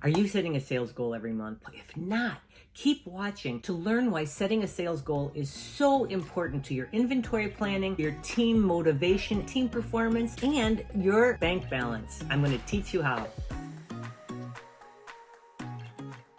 Are you setting a sales goal every month? If not, keep watching to learn why setting a sales goal is so important to your inventory planning, your team motivation, team performance, and your bank balance. I'm going to teach you how.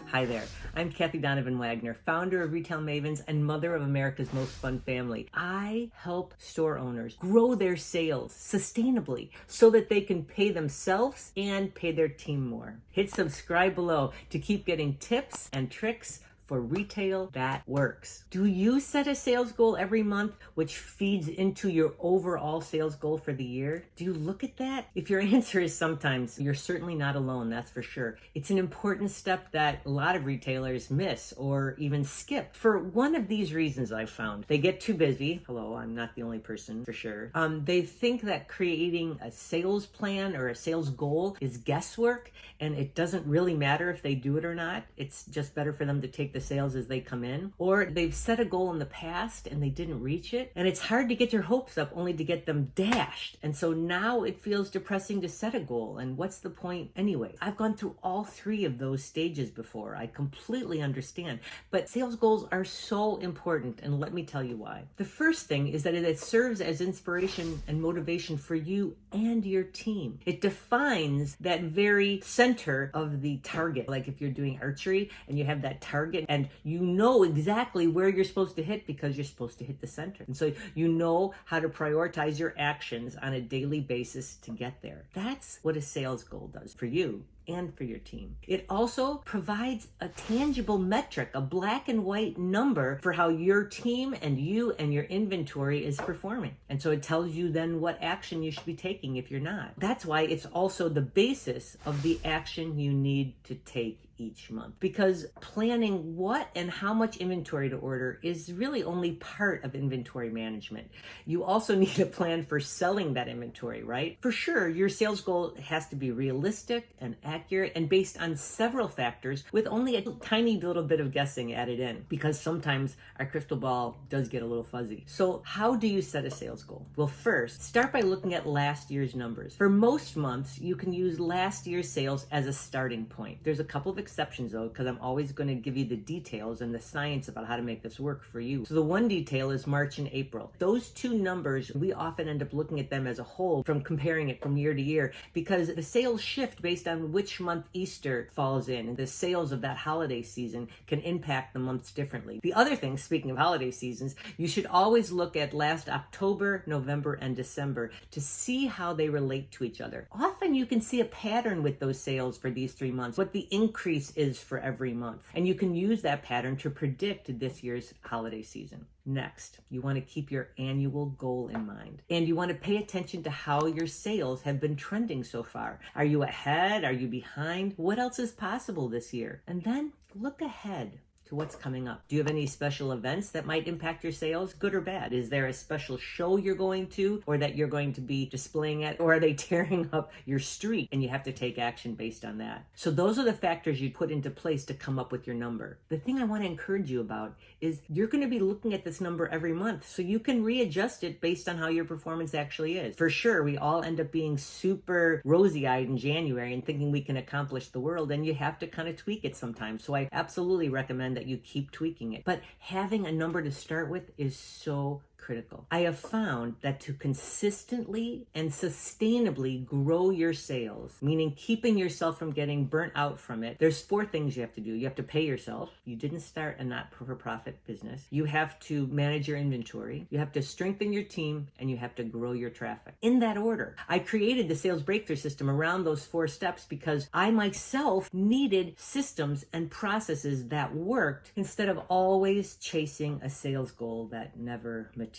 Hi there, I'm Cathy Donovan Wagner, founder of Retail Mavens and mother of America's Most Fun Family. I help store owners grow their sales sustainably so that they can pay themselves and pay their team more. Hit subscribe below to keep getting tips and tricks for retail that works. Do you set a sales goal every month which feeds into your overall sales goal for the year? Do you look at that? If your answer is sometimes, you're certainly not alone, that's for sure. It's an important step that a lot of retailers miss or even skip for one of these reasons I've found. They get too busy. Hello, I'm not the only person for sure. They think that creating a sales plan or a sales goal is guesswork and it doesn't really matter if they do it or not. It's just better for them to take the sales as they come in. Or they've set a goal in the past and they didn't reach it. And it's hard to get your hopes up only to get them dashed. And so now it feels depressing to set a goal. And what's the point anyway? I've gone through all three of those stages before. I completely understand. But sales goals are so important. And let me tell you why. The first thing is that it serves as inspiration and motivation for you and your team. It defines that very center of the target. Like if you're doing archery and you have that target and you know exactly where you're supposed to hit because you're supposed to hit the center. And so you know how to prioritize your actions on a daily basis to get there. That's what a sales goal does for you and for your team. It also provides a tangible metric, a black and white number for how your team and you and your inventory is performing. And so it tells you then what action you should be taking if you're not. That's why it's also the basis of the action you need to take each month, because planning what and how much inventory to order is really only part of inventory management. You also need a plan for selling that inventory, right? For sure, your sales goal has to be realistic and accurate and based on several factors with only a tiny little bit of guessing added in, because sometimes our crystal ball does get a little fuzzy. So how do you set a sales goal? Well, first, start by looking at last year's numbers. For most months, you can use last year's sales as a starting point. There's a couple of exceptions though, because I'm always going to give you the details and the science about how to make this work for you. So the one detail is March and April. Those two numbers, we often end up looking at them as a whole from comparing it from year to year, because the sales shift based on which month Easter falls in, and the sales of that holiday season can impact the months differently. The other thing, speaking of holiday seasons, you should always look at last October, November, and December to see how they relate to each other. Often you can see a pattern with those sales for these 3 months, what the increase is for every month. And you can use that pattern to predict this year's holiday season. Next, you want to keep your annual goal in mind. And you want to pay attention to how your sales have been trending so far. Are you ahead? Are you behind? What else is possible this year? And then look ahead to what's coming up. Do you have any special events that might impact your sales, good or bad? Is there a special show you're going to or that you're going to be displaying at? Or are they tearing up your street and you have to take action based on that? So those are the factors you put into place to come up with your number. The thing I want to encourage you about is you're going to be looking at this number every month so you can readjust it based on how your performance actually is. For sure, we all end up being super rosy-eyed in January and thinking we can accomplish the world, and you have to kind of tweak it sometimes. So I absolutely recommend that you keep tweaking it. But having a number to start with is so critical. I have found that to consistently and sustainably grow your sales, meaning keeping yourself from getting burnt out from it, there's 4 things you have to do. You have to pay yourself. You didn't start a not-for-profit business. You have to manage your inventory. You have to strengthen your team, and you have to grow your traffic. In that order. I created the sales breakthrough system around those 4 steps because I myself needed systems and processes that worked instead of always chasing a sales goal that never materialized.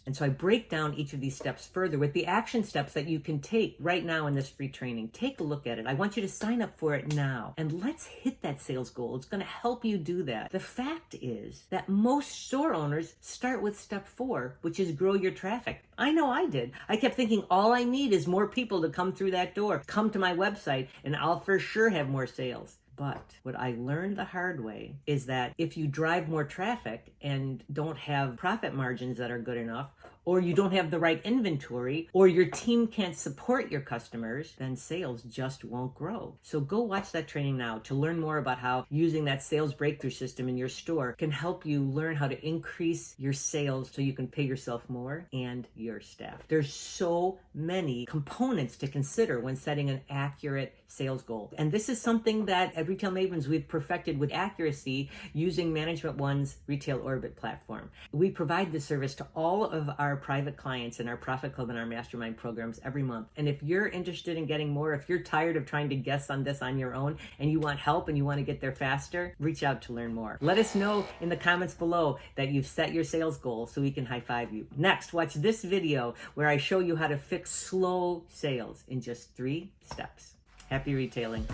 And so I break down each of these steps further with the action steps that you can take right now in this free training. Take a look at it. I want you to sign up for it now. And let's hit that sales goal. It's going to help you do that. The fact is that most store owners start with step 4, which is grow your traffic. I know I did. I kept thinking all I need is more people to come through that door, come to my website, and I'll for sure have more sales. But what I learned the hard way is that if you drive more traffic and don't have profit margins that are good enough, or you don't have the right inventory, or your team can't support your customers, then sales just won't grow. So go watch that training now to learn more about how using that sales breakthrough system in your store can help you learn how to increase your sales so you can pay yourself more and your staff. There's so many components to consider when setting an accurate sales goal. And this is something that at Retail Mavens we've perfected with accuracy using Management One's Retail Orbit platform. We provide this service to all of our private clients in our Profit Club and our Mastermind programs every month. And if you're interested in getting more, if you're tired of trying to guess on this on your own and you want help and you want to get there faster, reach out to learn more. Let us know in the comments below that you've set your sales goal so we can high five you. Next, watch this video where I show you how to fix slow sales in just 3 steps. Happy retailing.